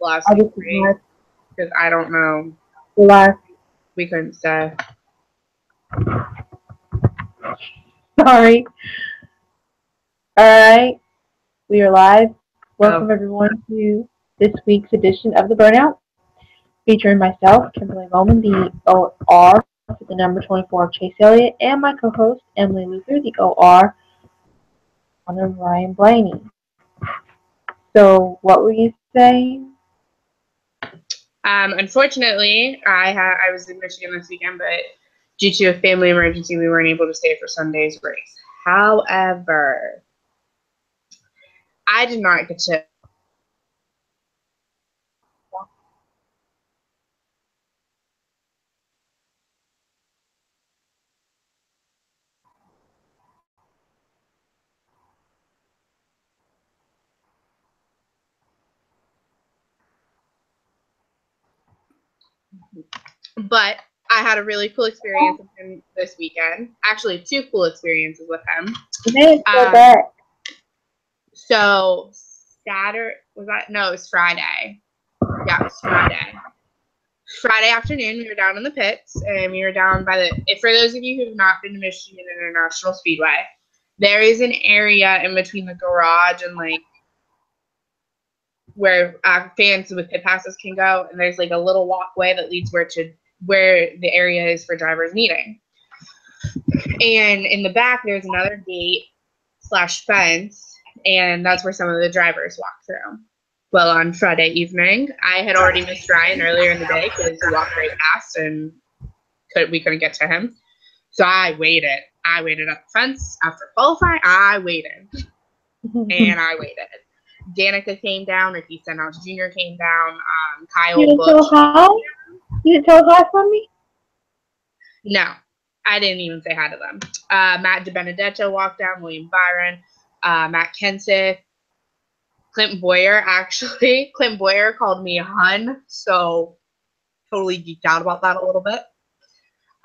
last I week, just survived. because I don't know. Live. We couldn't stay. Sorry. Alright. We are live. Welcome Oh. everyone to this week's edition of the Burnout. Featuring myself, Kimberly Bowman, the OR with the number 24 of Chase Elliott, and my co-host, Emily Luther, the OR on the Ryan Blaney. So, what were you saying? Unfortunately, I was in Michigan this weekend, but due to a family emergency, we weren't able to stay for Sunday's race. However, I did not get to. But I had a really cool experience with him this weekend. Actually, 2 cool experiences with him. So Saturday was that? No, it was Friday. Yeah, it was Friday. Friday afternoon, we were down in the pits, and we were down by the. For those of you who have not been to Michigan International Speedway, there is an area in between the garage and like where fans with pit passes can go, and there's like a little walkway that leads where the area is for drivers meeting. And in the back, there's another gate / fence, and that's where some of the drivers walk through. Well, on Friday evening, I had already missed Ryan earlier in the day because he walked right past and we couldn't get to him. So I waited. I waited at the fence after qualifying. I waited. And I waited. Danica came down. Ricky Stenhouse Jr. came down. Kyle You didn't Busch. tell hi? You didn't tell hi from me? No. I didn't even say hi to them. Matt DiBenedetto walked down. William Byron. Matt Kenseth. Clint Boyer, actually. Clint Boyer called me a hun, so totally geeked out about that a little bit.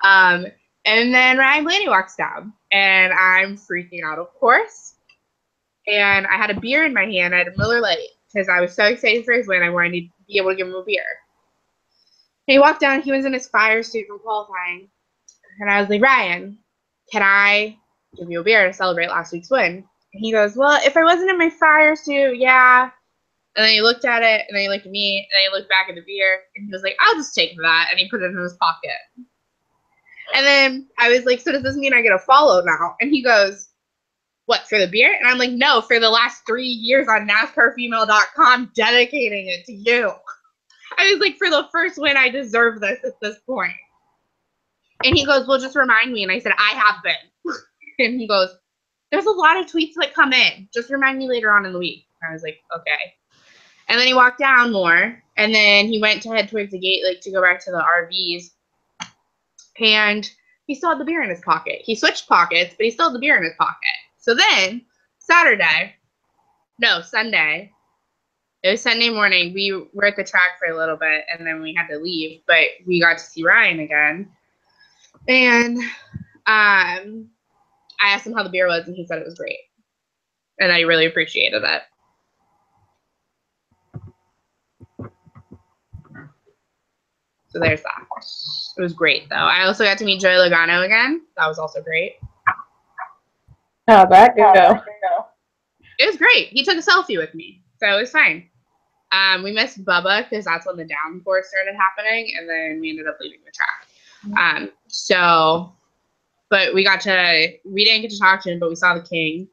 And then Ryan Blaney walks down, and I'm freaking out, of course. And I had a beer in my hand. I had a Miller Lite because I was so excited for his win. I wanted to be able to give him a beer. And he walked down. He was in his fire suit from qualifying. And I was like, Ryan, can I give you a beer to celebrate last week's win? And he goes, well, if I wasn't in my fire suit, yeah. And then he looked at it, and then he looked at me, and then he looked back at the beer, and he was like, I'll just take that. And he put it in his pocket. And then I was like, so does this mean I get a follow now? And he goes, what, for the beer? And I'm like, no, for the last 3 years on NASCARfemale.com, dedicating it to you. I was like, for the first win, I deserve this at this point. And he goes, well, just remind me. And I said, I have been. And he goes, there's a lot of tweets that come in. Just remind me later on in the week. And I was like, okay. And then he walked down more. And then he went to head towards the gate, like to go back to the RVs. And he still had the beer in his pocket. He switched pockets, but he still had the beer in his pocket. So then, Sunday. It was Sunday morning. We were at the track for a little bit, and then we had to leave. But we got to see Ryan again. And I asked him how the beer was, and he said it was great. And I really appreciated it. So there's that. It was great, though. I also got to meet Joey Logano again. That was also great. How'd that go? It was great. He took a selfie with me, so it was fine. We missed Bubba because that's when the downpour started happening, and then we ended up leaving the track. But we didn't get to talk to him, but we saw the King,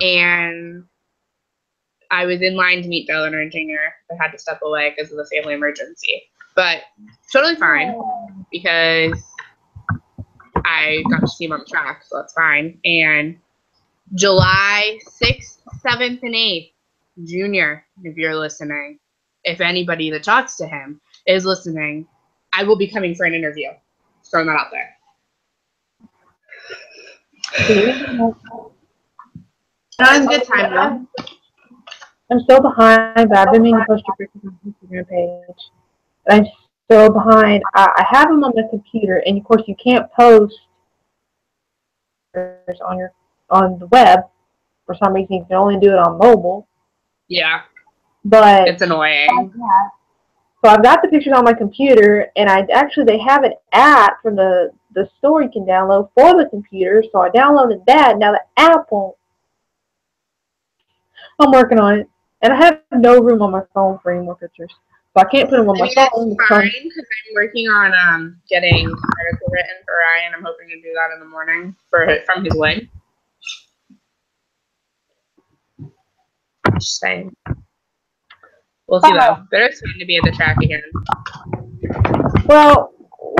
and I was in line to meet Dale Earnhardt Jr. but had to step away because of the family emergency. But totally fine because I got to see him on the track, so that's fine. And July 6th, 7th, and 8th, Junior, if you're listening, if anybody that talks to him is listening, I will be coming for an interview. Just throwing that out there. It was a good time, though. I'm so behind, but I've been meaning to post your pictures on the Instagram page. I'm so behind. I have them on my computer, and of course you can't post on the web for some reason. You can only do it on mobile. Yeah. But It's annoying. so I've got the pictures on my computer, and they have an app from the store you can download for the computer. So I downloaded that. Now the app won't. I'm working on it, and I have no room on my phone for any more pictures, so I can't put them on I my mean, phone. it's fine because I'm working on getting an article written for Ryan. I'm hoping to do that in the morning from his wing. Just saying. We'll see though. But it's fun to be at the track again. Well,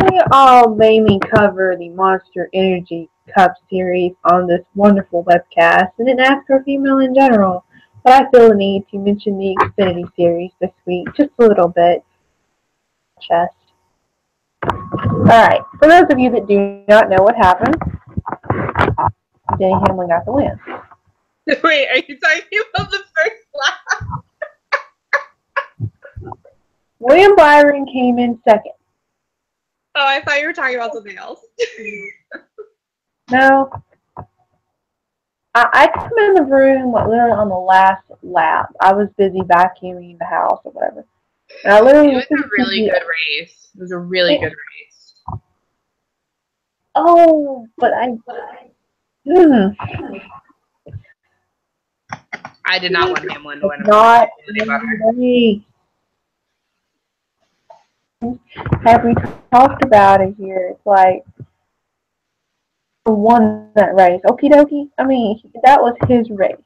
we all mainly cover the Monster Energy Cup series on this wonderful webcast, and then NASCAR female in general. But I feel the need to mention the Xfinity series this week, just a little bit. Chest. Alright, for those of you that do not know what happened, Denny Hamlin got the win. Wait, are you talking about the first lap? William Byron came in second. Oh, I thought you were talking about something else. No. I come in the room literally on the last lap. I was busy vacuuming the house or whatever. And I literally It was a really good race. It was a really good race. Oh, but I did not want Hamlin to win. Not really. Have we talked about it here? It's like won that race. Okie dokie. I mean, that was his race.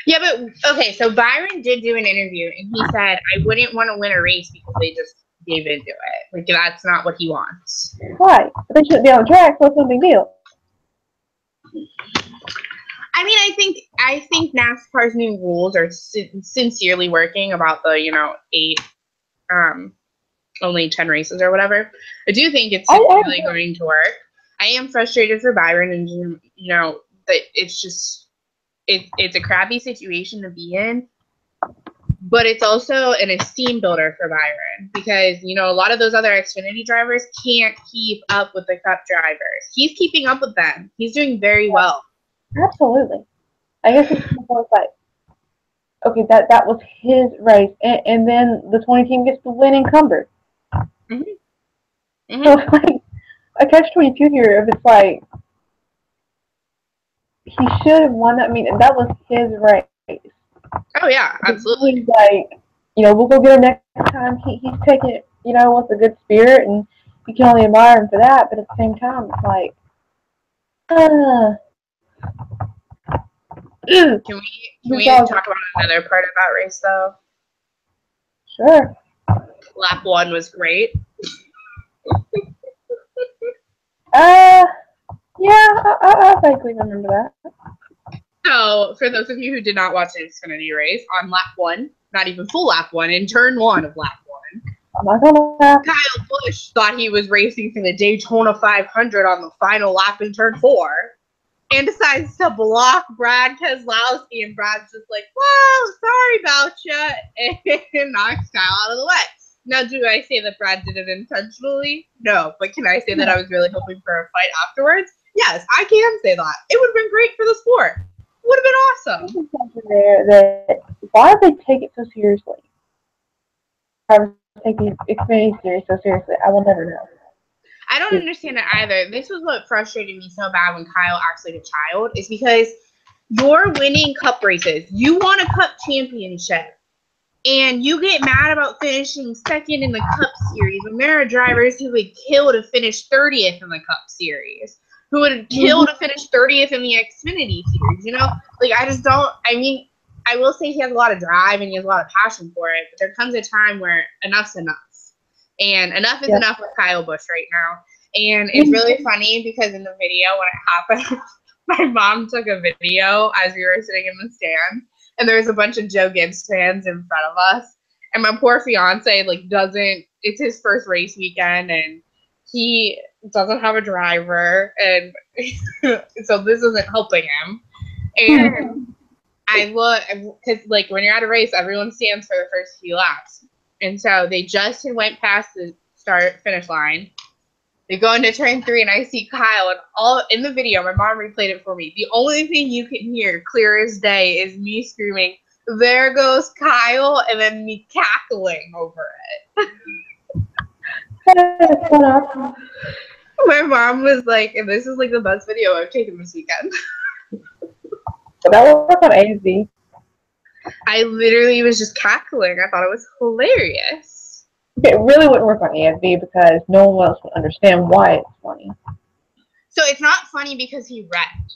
Yeah, but okay, so Byron did do an interview and he said, I wouldn't want to win a race because they just gave into it. Like, that's not what he wants. Right. But they shouldn't be on the track, so it's no big deal. I mean, I think NASCAR's new rules are sincerely working about the, 8, only 10 races or whatever. I do think it's really going to work. I am frustrated for Byron and, that it's just, it's a crappy situation to be in, but it's also an esteem builder for Byron because, a lot of those other Xfinity drivers can't keep up with the Cup drivers. He's keeping up with them. He's doing very well. Absolutely. I guess it's like, okay, that was his race, and then the 20 team gets to win encumbered. Mm-hmm. Mm-hmm. So it's like a catch-22 here. If it's like he should have won that. I mean, that was his race. Oh yeah, absolutely. He's like, we'll go get him next time. He's taking it, with a good spirit, and you can only admire him for that. But at the same time, it's like, Can we talk about another part of that race though? Sure. Lap 1 was great. Yeah, I vaguely remember that. So, for those of you who did not watch the Xfinity race, on lap 1, not even full lap 1, in turn 1 of lap 1, Kyle Busch thought he was racing for the Daytona 500 on the final lap in turn 4, and decides to block Brad Keselowski, and Brad's just like, well, sorry about you, and knocks Kyle out of the way. Now, do I say that Brad did it intentionally? No, but can I say that I was really hoping for a fight afterwards? Yes, I can say that. It would have been great for the sport. It would have been awesome. Why do they take it so seriously? I was taking Xfinity series so seriously. I will never know. I don't understand it either. This was what frustrated me so bad when Kyle actually had a child, is because you're winning Cup races. You won a Cup championship. And you get mad about finishing second in the Cup Series when there are drivers who would kill to finish 30th in the Cup Series, who would kill to finish 30th in the Xfinity Series, Like, I just don't, I will say he has a lot of drive and he has a lot of passion for it, but there comes a time where enough's enough. And enough is enough with Kyle Busch right now. And it's really funny because in the video when it happened, my mom took a video as we were sitting in the stand. And there's a bunch of Joe Gibbs fans in front of us. And my poor fiance, it's his first race weekend and he doesn't have a driver. And so this isn't helping him. And I look, because when you're at a race, everyone stands for the first few laps. And so they just went past the finish line. They go into turn 3 and I see Kyle, and all in the video, my mom replayed it for me. The only thing you can hear clear as day is me screaming, there goes Kyle, and then me cackling over it. My mom was like, and this is like the best video I've taken this weekend. So that worked on A&Z. I literally was just cackling. I thought it was hilarious. It really wouldn't work on A&Z because no one else would understand why it's funny. So it's not funny because he wrecked.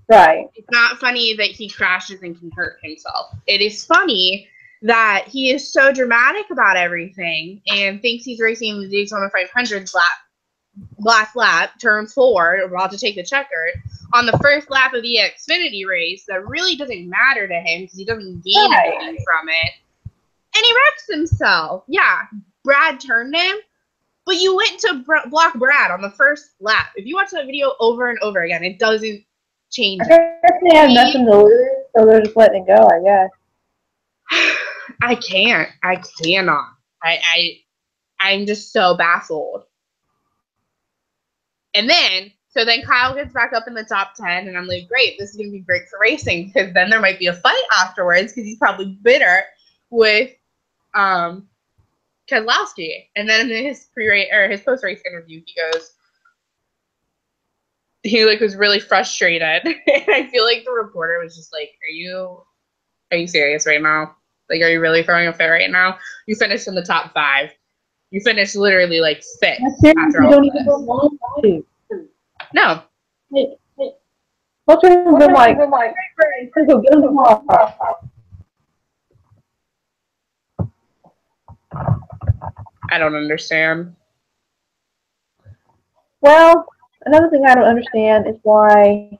Right. It's not funny that he crashes and can hurt himself. It is funny that he is so dramatic about everything and thinks he's racing the Daytona 500 last lap, turn 4, about to take the checkered, on the first lap of the Xfinity race that really doesn't matter to him because he doesn't gain anything from it. And he wrecks himself. Yeah, Brad turned him, but you went to block Brad on the first lap. If you watch that video over and over again, it doesn't change. I guess they have nothing to lose, so they're just letting it go, I guess. I can't. I cannot. I'm just so baffled. And then Kyle gets back up in the top 10, and I'm like, great, this is going to be great for racing, because then there might be a fight afterwards, because he's probably bitter with Keselowski. And then in his his post-race interview, he was really frustrated. And I feel like the reporter was just like, are you serious right now? Like, are you really throwing a fit right now? You finished in the top 5. You finished literally like 5th after all don't this. even want to. No. What's wrong with like, go get him tomorrow. I don't understand. Well, another thing I don't understand is why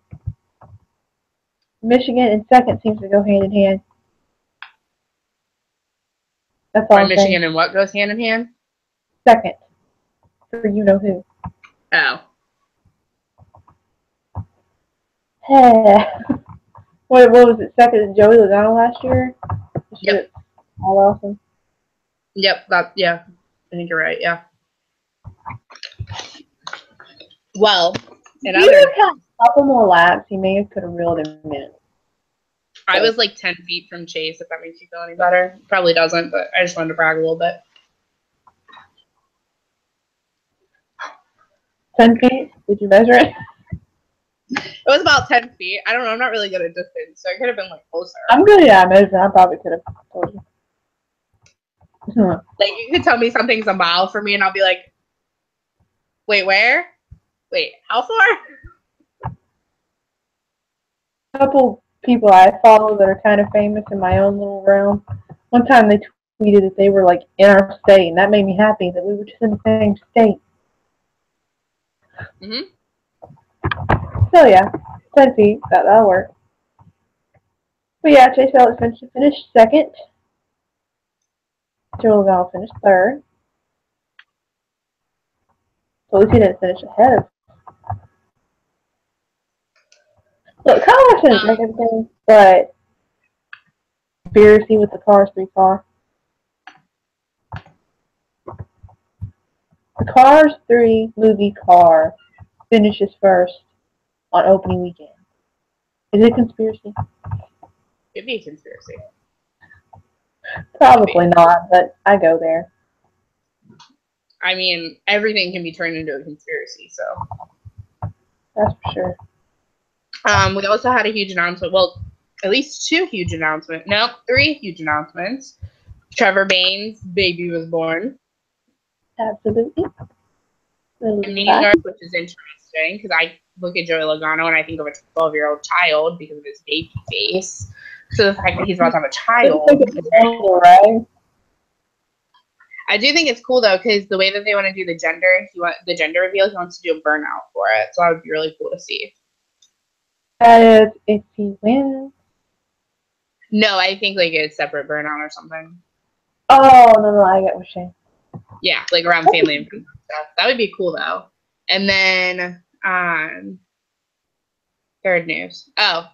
Michigan and second seems to go hand in hand. That's all. Why Michigan and what goes hand in hand? Second. For you know who. Oh. What was it? Second to Joey Logano last year? Yep. All awesome. Yep. Yeah. I think you're right. Yeah. Well, if you would have had a couple more laps, he may have could have reeled him in. I was like 10 feet from Chase, if that makes you feel any better. Probably doesn't, but I just wanted to brag a little bit. 10 feet? Did you measure it? It was about 10 feet. I don't know. I'm not really good at distance, so it could have been like closer. I'm good at measuring. I probably could have told you. Like, you could tell me something's a mile for me, and I'll be like, wait, where? Wait, how far? A couple people I follow that are kind of famous in my own little realm. One time they tweeted that they were like in our state, and that made me happy that we were just in the same state. So yeah, 10 feet. That'll work. But yeah, Chase Elliott finished second. Joe Logano finished third. So at least he didn't finish ahead of. Look, Kyle finished everything, but conspiracy with the Cars 3 car. The Cars 3 movie car finishes first on opening weekend. Is it a conspiracy? It'd be a conspiracy. Probably not, but I go there. I mean, everything can be turned into a conspiracy, so. That's for sure. We also had a huge announcement. Well, at least 2 huge announcements. No, 3 huge announcements. Trevor Bayne's baby was born. Absolutely. In New York, which is interesting because I look at Joey Logano and I think of a 12-year-old child because of his baby face. So the fact that he's about to have a child. Right? I do think it's cool though because the way that they want to do the gender reveal, he wants to do a burnout for it. So that would be really cool to see. That is if he wins. No, I think like a separate burnout or something. Oh no, I get what you're saying. Yeah, like around family and stuff. That would be cool though. And then third news. Oh,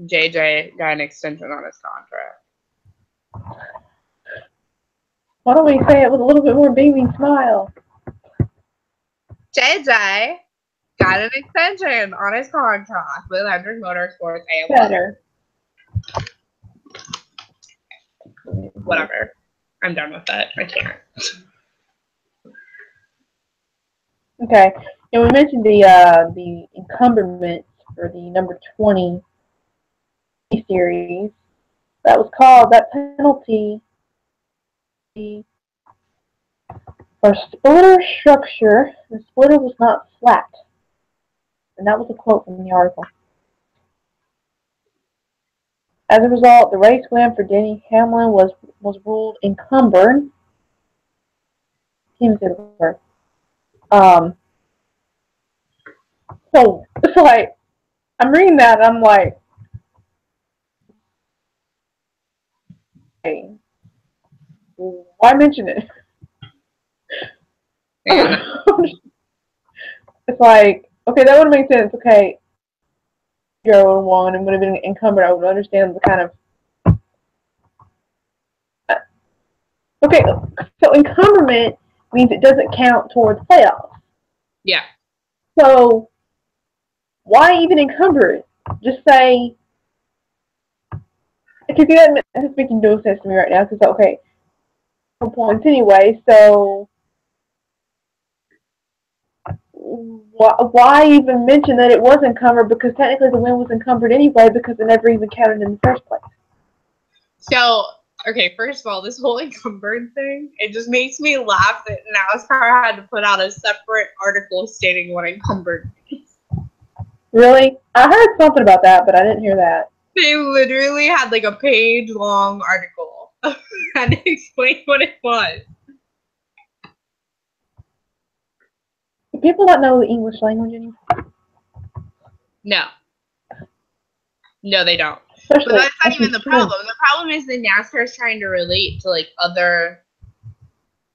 JJ got an extension on his contract. Why don't we say it with a little bit more beaming smile? JJ got an extension on his contract with Hendrick Motorsports. Better. whatever. I'm done with it. I can't. Okay. And we mentioned the encumberment for the number 20 series. That penalty for splitter structure. The splitter was not flat. And that was a quote from the article. As a result, the race win for Denny Hamlin was ruled encumbered. Can't even say the word. So it's like, I'm reading that and I'm like, hey, why mention it? It's like, okay, that would make sense. Okay, 0-1 and would have been encumbered. I would understand the kind of. Okay, so encumberment means it doesn't count towards playoffs. Yeah. So why even encumber it? Just say, because that's making no sense to me right now. Because okay, no points anyway. So why even mention that it was encumbered? Because technically the win was encumbered anyway because it never even counted in the first place. So, okay, first of all, this whole encumbered thing, it just makes me laugh that NASCAR had to put out a separate article stating what encumbered means. Really? I heard something about that, but I didn't hear that. They literally had like a page-long article and explain what it was. Do people not know the English language anymore? No. No, they don't. Especially, but that's not even the problem. The problem is that NASCAR is trying to relate to like other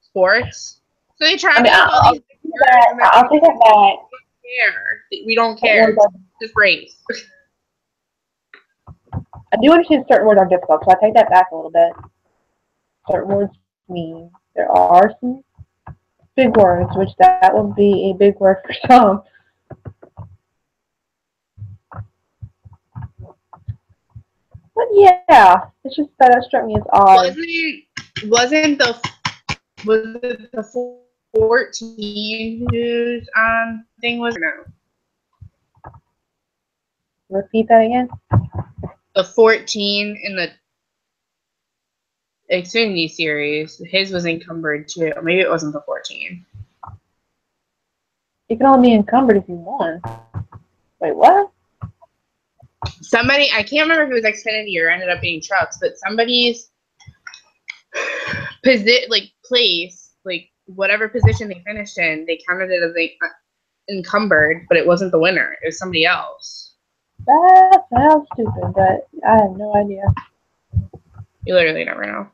sports. So they try to use all these words. I'll take that back. We don't care. Just race. I do understand certain words are difficult, so I take that back a little bit. Certain words mean there are some big words, which that would be a big word for some. But yeah, it's just that struck me as odd. Was it the 14 whose thing was no? Repeat that again. The 14 in the Xfinity series, his was encumbered too. Maybe it wasn't the 14. You can only be encumbered if you won. Wait, what? Somebody, I can't remember if it was Xfinity or ended up being trucks, but somebody's place, like whatever position they finished in, they counted it as encumbered, but it wasn't the winner. It was somebody else. That sounds stupid, but I have no idea. You literally never know.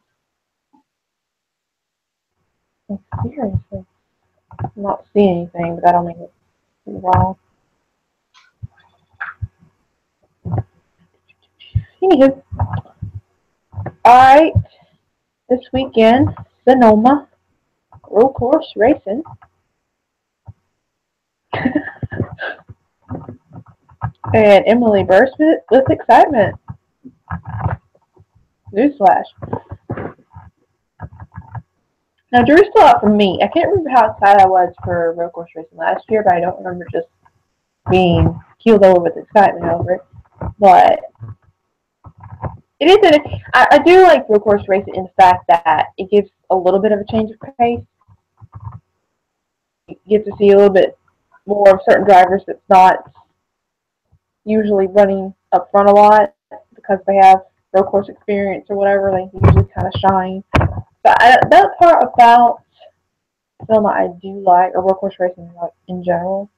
Seriously. I'm not seeing anything, but I don't mean it's wrong. Anywho. Alright. This weekend, Sonoma road course racing. And Emily burst with excitement. Newsflash. Now, Drew's still out for me. I can't remember how excited I was for road course racing last year, but I don't remember just being keeled over with excitement over it. But it is I do like road course racing in the fact that it gives a little bit of a change of pace. You get to see a little bit more of certain drivers that's not usually running up front a lot because they have road course experience or whatever. They usually kind of shine. So that part about film I do like, or road course racing in general.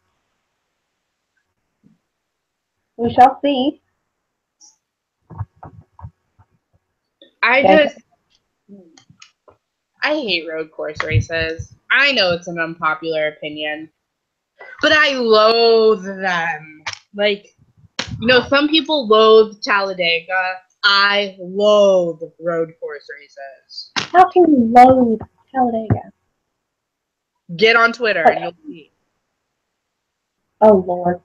We shall see. I hate road course races. I know it's an unpopular opinion, but I loathe them. Like, you know, some people loathe Talladega. I loathe road course races. How can you loathe Talladega? Get on Twitter and you'll see. Oh, Lord.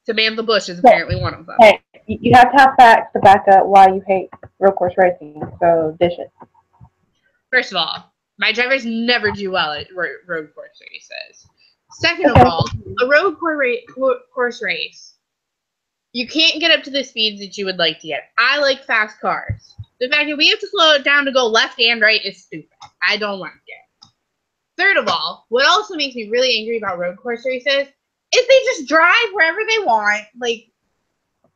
Samantha Bush is apparently one of them. Hey, You have to have facts to back up why you hate road course racing. So dish it. First of all, my drivers never do well at road course races. Second of all, a road course race, you can't get up to the speeds that you would like to get. I like fast cars. The fact that we have to slow it down to go left and right is stupid. I don't like it. Third of all, what also makes me really angry about road course races is they just drive wherever they want, like,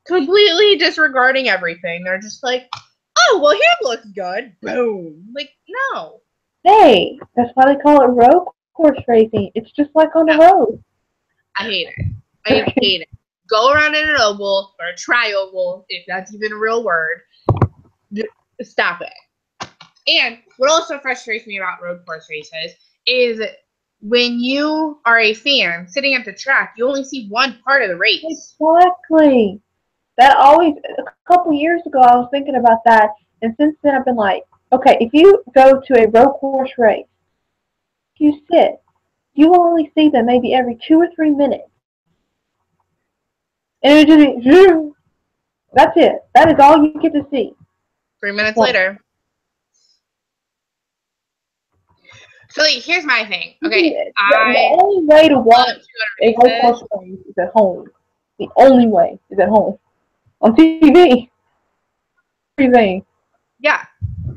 completely disregarding everything. They're just like, oh, well, here looks good. Boom. Like, no. Hey, that's why they call it road course racing. It's just like on the road. I hate it. I hate it. Go around in an oval or a tri-oval, if that's even a real word. Stop it. And what also frustrates me about road course races is when you are a fan sitting at the track, you only see one part of the race. Exactly. That always, a couple years ago, I was thinking about that, and since then I've been like, okay, if you go to a road course race, you sit, you will only see them maybe every 2 or 3 minutes. And it just, that's it. That is all you get to see. 3 minutes later. So, like, here's my thing. Okay, the only way to watch a road course race is at home. The only way is at home. On TV. Everything. Yeah.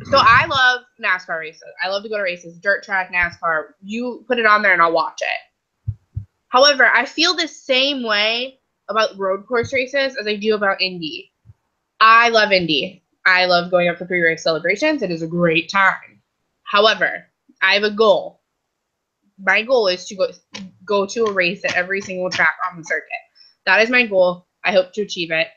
So I love NASCAR races. I love to go to races, dirt track, NASCAR. You put it on there and I'll watch it. However, I feel the same way about road course races as I do about Indy. I love Indy. I love going up to pre-race celebrations. It is a great time. However, I have a goal. My goal is to go to a race at every single track on the circuit. That is my goal. I hope to achieve it.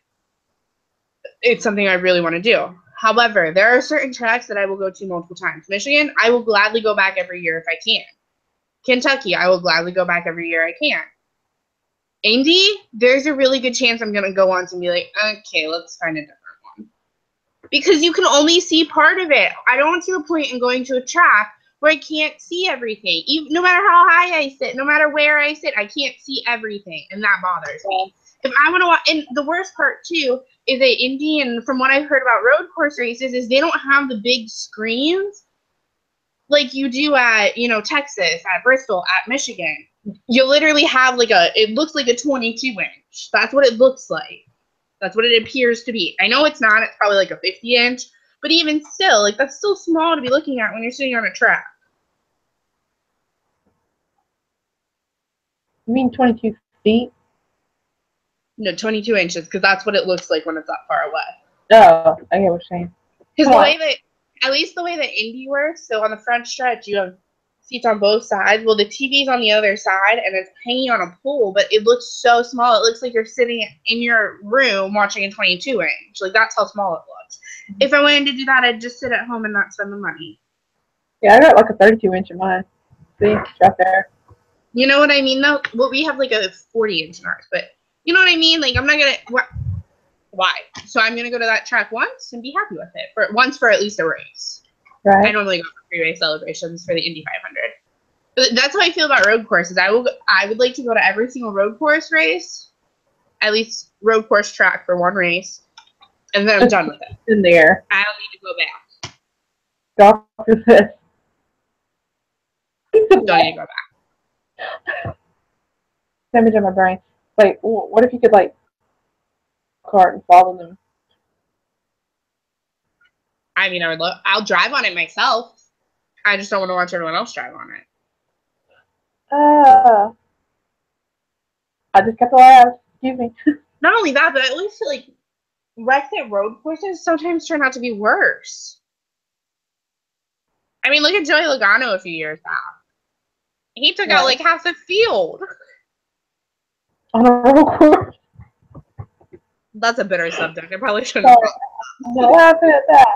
It's something I really want to do. However, there are certain tracks that I will go to multiple times. Michigan, I will gladly go back every year if I can. Kentucky, I will gladly go back every year I can. Indy, there's a really good chance I'm going to go on and be like, okay, let's find a different one. Because you can only see part of it. I don't see the point in going to a track where I can't see everything. Even, no matter how high I sit, no matter where I sit, I can't see everything, and that bothers me. If I want to watch, and the worst part, too, is that Indy, and from what I've heard about road course races, is they don't have the big screens like you do at, Texas, at Bristol, at Michigan. You literally have it looks like a 22-inch. That's what it looks like. That's what it appears to be. I know it's not. It's probably like a 50-inch. But even still, that's still small to be looking at when you're sitting on a track. You mean 22 feet? No, 22 inches, because that's what it looks like when it's that far away. Oh, I get what you're saying. Because the way that, at least the way that Indy works, so on the front stretch, you have seats on both sides. Well, the TV's on the other side, and it's hanging on a pole, but it looks so small. It looks like you're sitting in your room watching a 22-inch. That's how small it looks. Mm-hmm. If I wanted to do that, I'd just sit at home and not spend the money. Yeah, I got a 32-inch in mine. See, it's right there. You know what I mean, though? Well, we have a 40-inch in ours, but you know what I mean? I'm not going to... Why? So I'm going to go to that track once and be happy with it. Once for at least a race. Right. I normally go for pre-race celebrations for the Indy 500. But that's how I feel about road courses. I would like to go to every single road course race, at least road course track for one race, and then I'm done with it. In there. I don't need to go back. Doctor this. Don't need to go back. Image in my brain. Wait, what if you could cart and follow them? I mean, I'll drive on it myself. I just don't want to watch everyone else drive on it. I just kept the laugh. Excuse me. Not only that, but at least wrecks at road courses sometimes turn out to be worse. I mean, look at Joey Logano a few years back. He took out half the field. On a road course. That's a bitter subject. I probably shouldn't have brought that.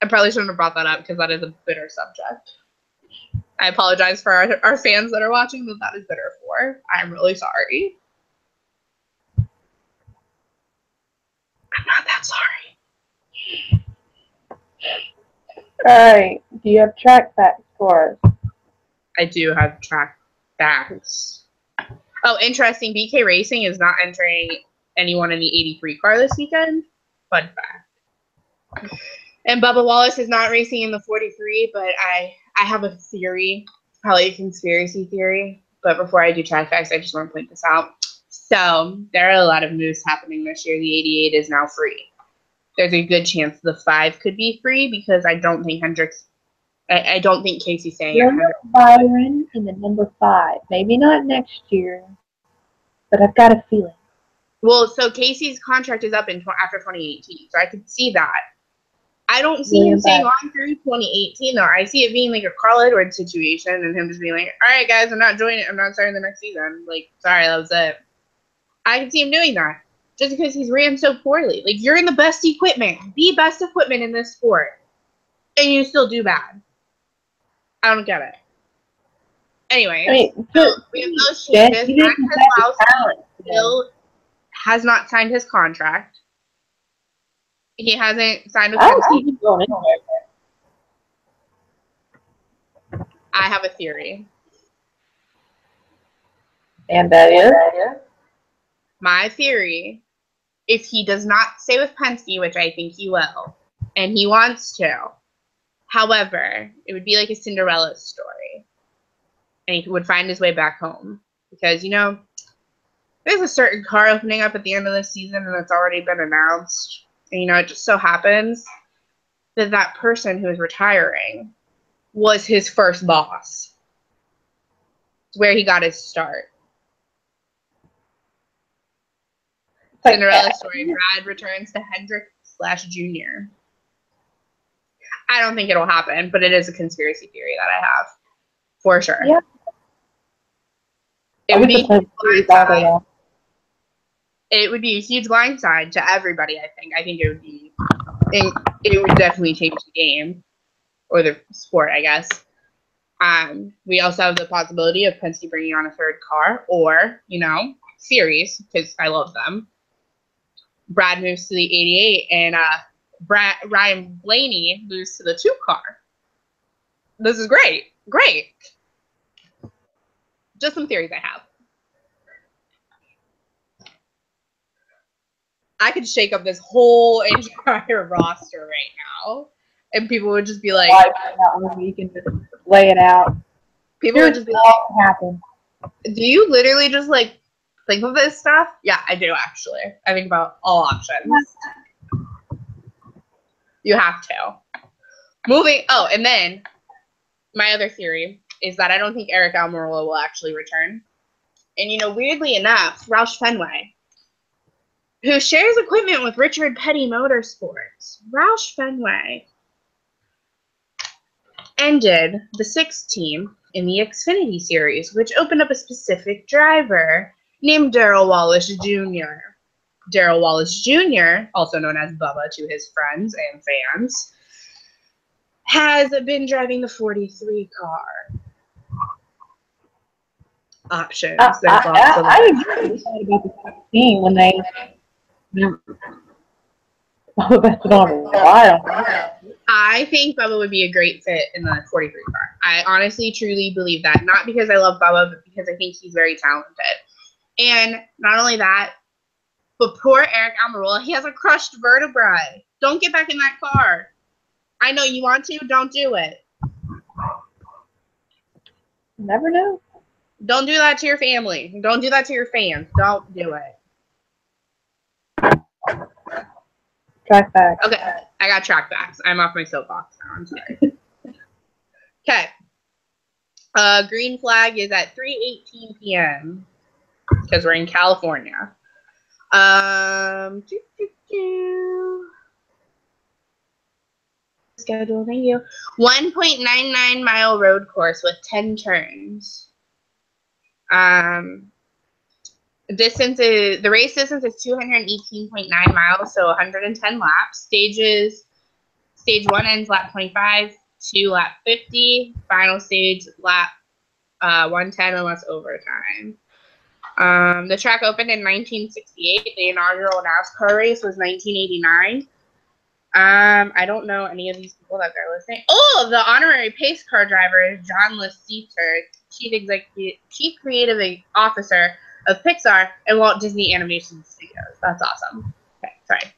I probably shouldn't have brought that up because that is a bitter subject. I apologize for our fans that are watching that is bitter for. I'm really sorry. I'm not that sorry. Alright. Do you have track facts for us? I do have track facts. Oh, interesting. BK Racing is not entering and he won in the 83 car this weekend. Fun fact. And Bubba Wallace is not racing in the 43, but I have a theory, probably a conspiracy theory. But before I do track facts, I just want to point this out. So there are a lot of moves happening this year. The 88 is now free. There's a good chance the 5 could be free because I don't think Hendrick's. I don't think Casey's saying it. Byron in the number 5. Maybe not next year, but I've got a feeling. Well, so Casey's contract is up after 2018, so I could see that. I don't see him staying on through 2018 though. I see it being like a Carl Edwards situation and him just being like, all right, guys, I'm not starting the next season. Like, sorry, that was it. I can see him doing that just because he's ran so poorly. Like, you're in the best equipment in this sport, and you still do bad. I don't get it. Anyway, so we have those changes. Max still has not signed his contract. He hasn't signed with Penske. I have a theory. And that is? My theory, if he does not stay with Penske, which I think he will, and he wants to, however, it would be like a Cinderella story. And he would find his way back home. Because, you know, there's a certain car opening up at the end of the season and it's already been announced. And, you know, it just so happens that that person who is retiring was his first boss. It's where he got his start. Cinderella story. Brad returns to Hendrick/Jr. I don't think it'll happen, but it is a conspiracy theory that I have. For sure. Yeah. It would be a huge blindside to everybody, I think. I think it would definitely change the game. Or the sport, I guess. We also have the possibility of Penske bringing on a third car, or, you know, series, because I love them. Brad moves to the 88, and Ryan Blaney moves to the 2 car. This is great. Great. Just some theories I have. I could shake up this whole entire roster right now, and people would just be like, you can just lay it out. People would just be like, do you literally just like think of this stuff? Yeah, I do actually. I think about all options. You have to. And then my other theory is that I don't think Eric Almirola will actually return. And, you know, weirdly enough, Roush Fenway, who shares equipment with Richard Petty Motorsports, Roush Fenway ended the 6th team in the Xfinity Series, which opened up a specific driver named Darrell Wallace Jr. Darrell Wallace Jr., also known as Bubba to his friends and fans, has been driving the 43 car. Options. I was excited about the team when they invested on a while. I think Bubba would be a great fit in the 43 car. I honestly, truly believe that. Not because I love Bubba, but because I think he's very talented. And not only that, but poor Eric Almirola, he has a crushed vertebrae. Don't get back in that car. I know you want to. Don't do it. Never know. Don't do that to your family. Don't do that to your fans. Don't do it. Track back. Okay, I got track backs. I'm off my soapbox now. I'm sorry. Okay. Green flag is at 3:18 p.m. because we're in California. Schedule, thank you. 1.99 mile road course with 10 turns. The race distance is 218.9 miles, so 110 laps. Stage 1 ends lap 25, 2 lap 50, final stage lap 110 unless overtime. The track opened in 1968. The inaugural NASCAR race was 1989. I don't know any of these people that they're listening. Oh, the honorary pace car driver is John Lasseter, Chief Creative Officer of Pixar and Walt Disney Animation Studios. That's awesome. Okay, sorry.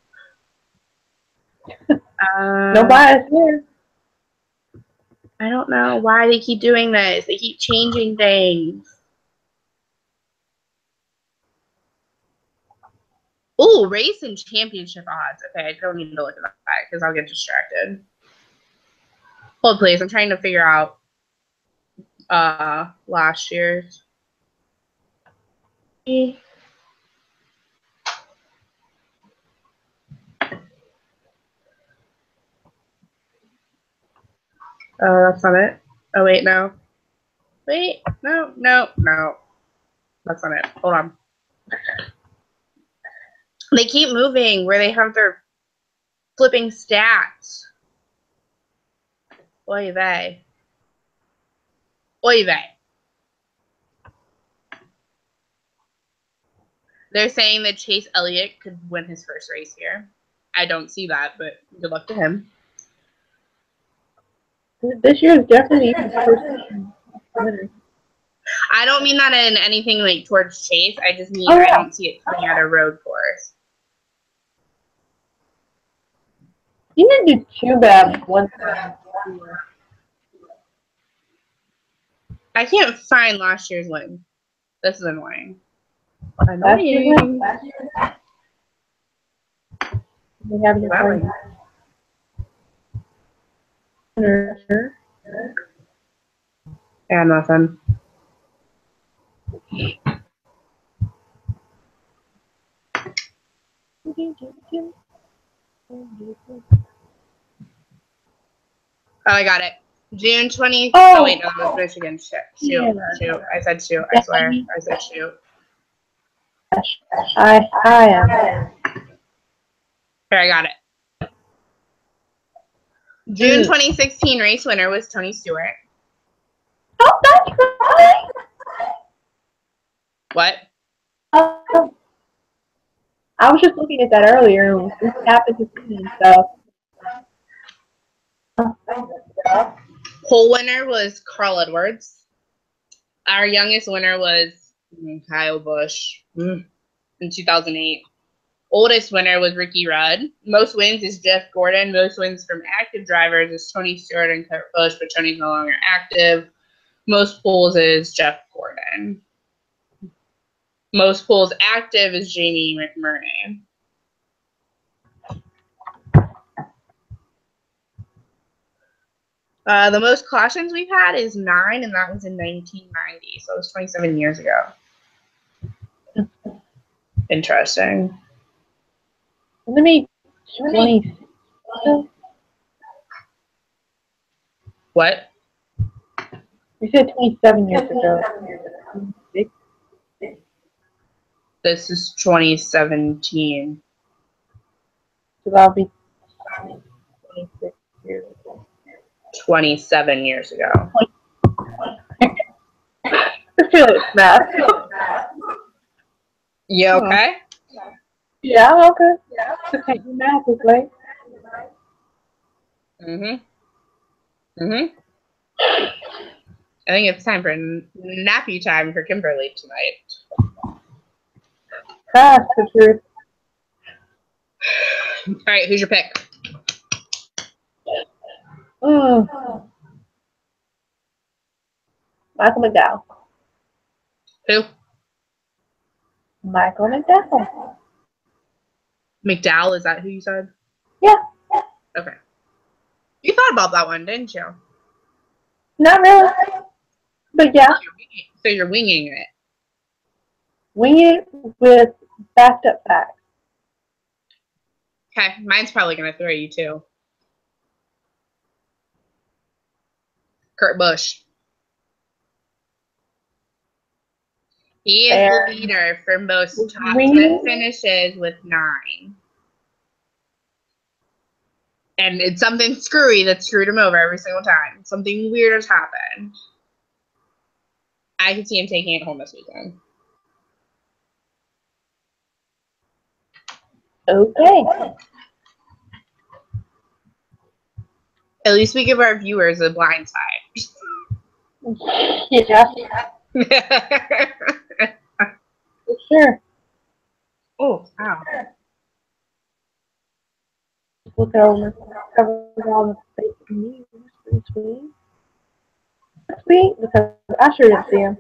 No bias here. I don't know why they keep doing this. They keep changing things. Ooh, race and championship odds. Okay, I don't need to look at that because I'll get distracted. Hold, please. I'm trying to figure out last year's. Oh, that's not it. Oh, wait, no. Wait, no. That's not it. Hold on. They keep moving where they have their flipping stats. Oy vey. Oy vey. They're saying that Chase Elliott could win his first race here. I don't see that, but good luck to him. This year is definitely even first winner. I don't mean that in anything like towards Chase. I just mean I don't see it coming out of road course. You didn't do too bad one time. I can't find last year's win. This is annoying. Annoying. We have your winner. Yeah, nothing. Oh, I got it. June 20th. Oh, wait, no, that was Michigan. Shoot. I said shoot. I swear. I said shoot. I am. Here, I got it. June 2016 race winner was Tony Stewart. Oh, that's right. What? I was just looking at that earlier. This happened to me and stuff. Pole winner was Carl Edwards. Our youngest winner was Kyle Busch in 2008. Oldest winner was Ricky Rudd. Most wins is Jeff Gordon. Most wins from active drivers is Tony Stewart and Kurt Busch, but Tony's no longer active. Most poles is Jeff Gordon. Most poles active is Jamie McMurray. The most cautions we've had is 9, and that was in 1990, so it was 27 years ago. Interesting. Let me 20. What? You said 27 years ago. This is 2017. So that'll be 26 years ago. 27 years ago. I feel it's math. You okay? Yeah, I'm okay. Just can't do math this late. I think it's time for nappy time for Kimberly tonight. That's the truth. All right, who's your pick? Michael McDowell. Who? Michael McDowell. McDowell, is that who you said? Yeah. Okay. You thought about that one, didn't you? Not really. But yeah. So you're winging it. Wing it with backed up facts. Okay, mine's probably going to throw you too. Kurt Busch. He is the leader for most top 10 finishes with 9. And it's something screwy that screwed him over every single time. Something weird has happened. I could see him taking it home this weekend. Okay. At least we give our viewers a blind side. Yeah. Sure. Oh, wow. Look over, covers all the basic news. Pretty sweet. Sweet because I sure didn't see him.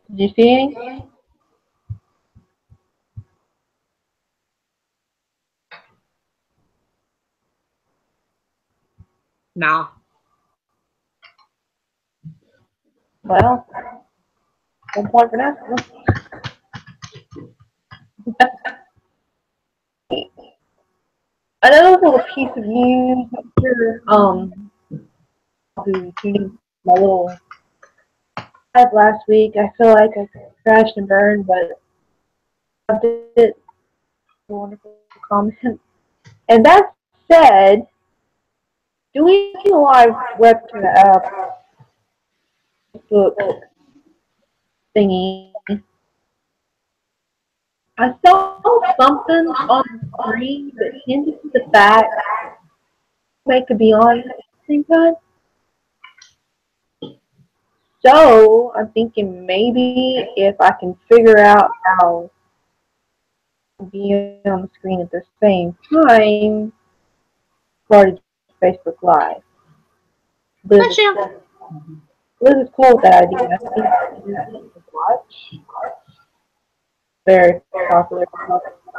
Did you see any? No. 1 point for now. Another little piece of news. I'm sure who tuned in my little live last week. I feel like I crashed and burned, but I did a wonderful comment. And that said, doing a live webcam Facebook thingy, I saw something on the screen that hinted to the fact they could be on at the same time. So I'm thinking maybe if I can figure out how to be on the screen at the same time, started Facebook Live. Bless you. Liz is cool with that idea. I think it's watch. Very popular.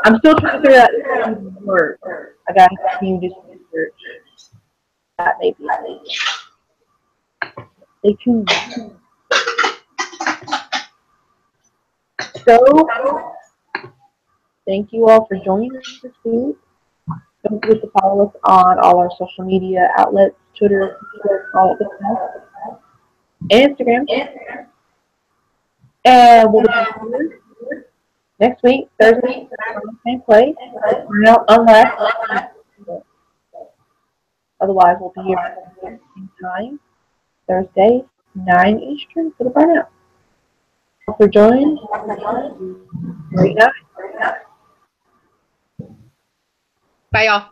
I'm still trying to figure out if it even works. I gotta continue to research that maybe. Stay tuned. So, thank you all for joining us this week. Don't forget to follow us on all our social media outlets, Twitter, Facebook, all that good stuff, and Instagram. And we'll be back here next week, Thursday, same place. Unless otherwise, we'll be here at the same time, Thursday, 9 Eastern for the burnout. Thanks for joining. Great night. Bye, y'all.